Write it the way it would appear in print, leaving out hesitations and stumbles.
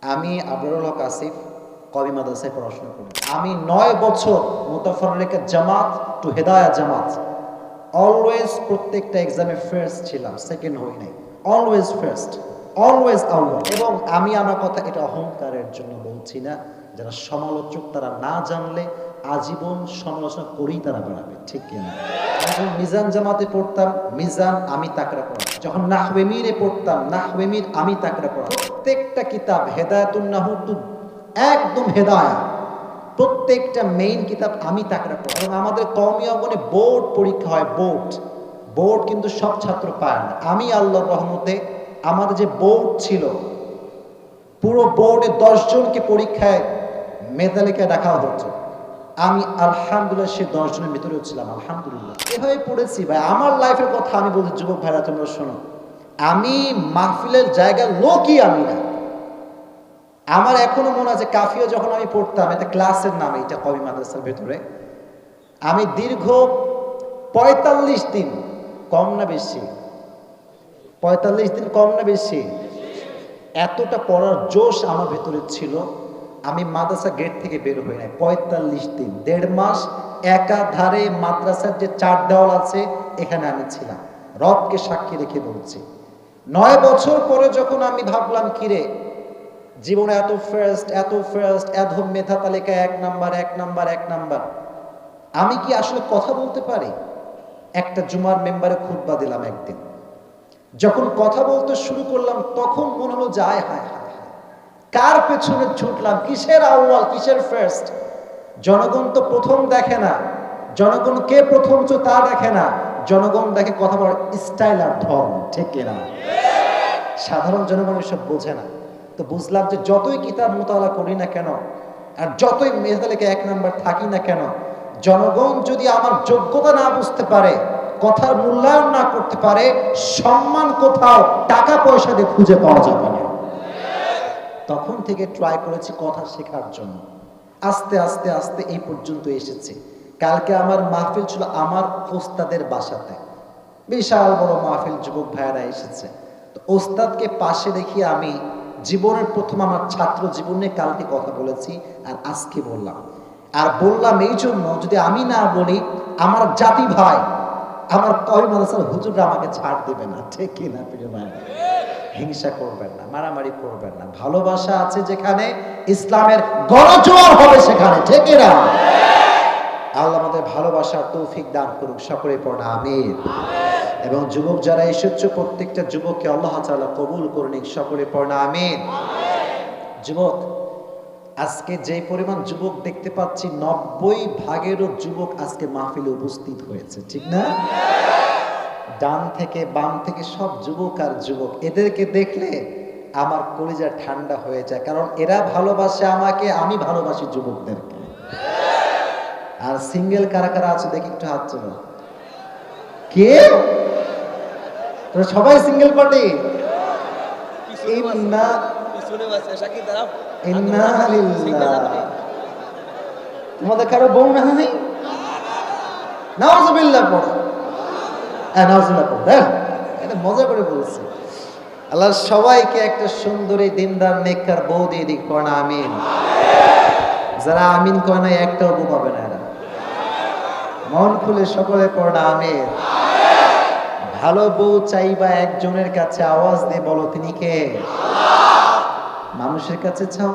আমি আবরারুল হক আসিফ কওমি মাদ্রাসায় পড়াশোনা করি। আমি 9 বছর মুতাফাররিকা জামাত টু হেদায়া জামাত, অলওয়েজ প্রত্যেকটা এক্সামে ফার্স্ট ছিলাম, সেকেন্ড হই নাই, অলওয়েজ ফার্স্ট, অলওয়েজ আউয়াল। এবং আমি আমার কথা এটা অহংকারের জন্য বলছি না, যারা সমালোচক তারা না জানলে আজীবন সমালোচনা করেই তারা বেড়াবে, ঠিক কিনা? যখন মিজান জামাতে পড়তাম, মিজান আমি তাকরা পড়াতাম। যখন নাহওয়ে মিরে পড়তাম, নাহওয়ে মির আমি তাকরা পড়াতাম। প্রত্যেকটা কিতাব হেদায়াতুন নাহু টু একদম হেদায়া, প্রত্যেকটা মেইন কিতাব আমি তাকরা পড়াতাম। এবং আমাদের কওমি অঙ্গনে বোর্ড পরীক্ষা হয়, বোর্ড কিন্তু সব ছাত্র পায় না। আমি আল্লাহর রহমতে আমাদের যে বোর্ড ছিল, পুরো বোর্ডে 10 জনকে পরীক্ষায় মেধালিকায় রাখা হতো। আমি আলহামদুলিল্লাহ সে 10 জনের ভিতরেও ছিলাম, আলহামদুলিল্লাহ। এভাবে পড়েছি ভাই। আমার লাইফের কথা আমি বলছি, যুবক ভাইরা তোমরা শোনো, আমি মাহফিলের জায়গার লোকই আমি না। আমার এখনো মনে আছে কাফিয়া যখন আমি পড়তাম, এটা ক্লাসের নাম, এটা কওমি মাদ্রাসার ভেতরে, আমি দীর্ঘ 45 দিন, কম না বেশি, 45 দিন কম না বেশি, এতটা পড়ার জোশ আমার ভেতরে ছিল। আমি মাদ্রাসা গেট থেকে বের হই নাই 45 দিন, 1.5 মাস একাধারে মাদ্রাসার যে 4 দেওয়াল আছে এখানে আমি ছিলাম। রবকে সাক্ষী রেখে বলছি, 9 বছর পরে যখন আমি ভাবলাম কিরে জীবনে এত ফার্স্ট, এত মেধা তালিকায় 1 নাম্বার, আমি কি আসলে কথা বলতে পারি? একটা জুমার মেম্বারে খুতবা দিলাম একদিন, যখন কথা বলতে শুরু করলাম তখন মনে হলো যে হায় হায়, কার পেছনে ছুটলাম, কিসের আউয়াল, কিসের ফার্স্ট? জনগণ তো প্রথম দেখে না, জনগণ কে প্রথম তা দেখে না, জনগণ দেখে কথা বলার স্টাইল আর ধর্ম, ঠিক কিনা? সাধারণ জনগণ এসব বোঝে না। তো বুঝলাম যে যতই কিতাব মুতালা করি না কেন, আর যতই মেধালিকে 1 নাম্বার থাকি না কেন, জনগণ যদি আমার যোগ্যতা না বুঝতে পারে, কথার মূল্যায়ন না করতে পারে, সম্মান কোথাও টাকা পয়সা দিয়ে খুঁজে পাওয়া যাবে না। তখন থেকে ট্রাই করেছি কথা শেখার জন্য, আস্তে আস্তে আস্তে এই পর্যন্ত এসেছি। কালকে আমার মাহফিল ছিল আমার ওস্তাদের বাসাতে, বিশাল বড় মাহফিল, যুবক ভাইয়েরা এসেছে। তো ওস্তাদকে পাশে রেখে আমি জীবনের প্রথম আমার ছাত্র জীবনে কালকে কথা বলেছি, আর আজকে বললাম। আর বললাম এই জন্য, যদি আমি না বলি আমার জাতি ভাই, আমার কওমি মাদ্রাসার হুজুররা আমাকে ছাড় দেবে না, ঠিক কিনা প্রিয় ভাই? হিংসা করবেন না, মারামারি করবেন না, ভালোবাসা আছে যেখানে ইসলামের গণজোয়ার হবে সেখানে, ঠিক কিনা? আল্লাহ আমাদের ভালোবাসার তৌফিক দান করুক, সকলে পড়া আমিন। এবং যুবক যারা এসেছে প্রত্যেকটা যুবককে আল্লাহ তাআলা কবুল করে নিক, সকলে পড়া আমিন। যুবক, আজকে যে পরিমাণ যুবক দেখতে পাচ্ছি, 90 ভাগেরও যুবক আজকে মাহফিলে উপস্থিত হয়েছে, ঠিক না? ডান থেকে বাম থেকে সব যুবক আর যুবক। এদেরকে দেখলে আমার কলিজা ঠান্ডা হয়ে যায়, কারণ এরা ভালোবাসে আমাকে, আমি ভালোবাসি যুবকদেরকে। আর সিঙ্গেল কারা কারা আছে দেখি একটু হাত তোলো। কে? তোরা সবাই সিঙ্গেল পার্টি? তোমাদের কারো বউ না হয়? নাউজুবিল্লাহ পড়ো, মজা করে বলছি। আল্লাহ সবাইকে একটা সুন্দরী দিনদার নেককার বউ দিয়ে দিক, পড়া আমিন। যারা আমিন কয় না একটাও বউ পাবে না এরা। মন খুলে সকলে পড়া আমিন। ভালো বউ চাইবা একজনের কাছে, আওয়াজ দিয়ে বলো তিনি কে? মানুষের কাছে চাও?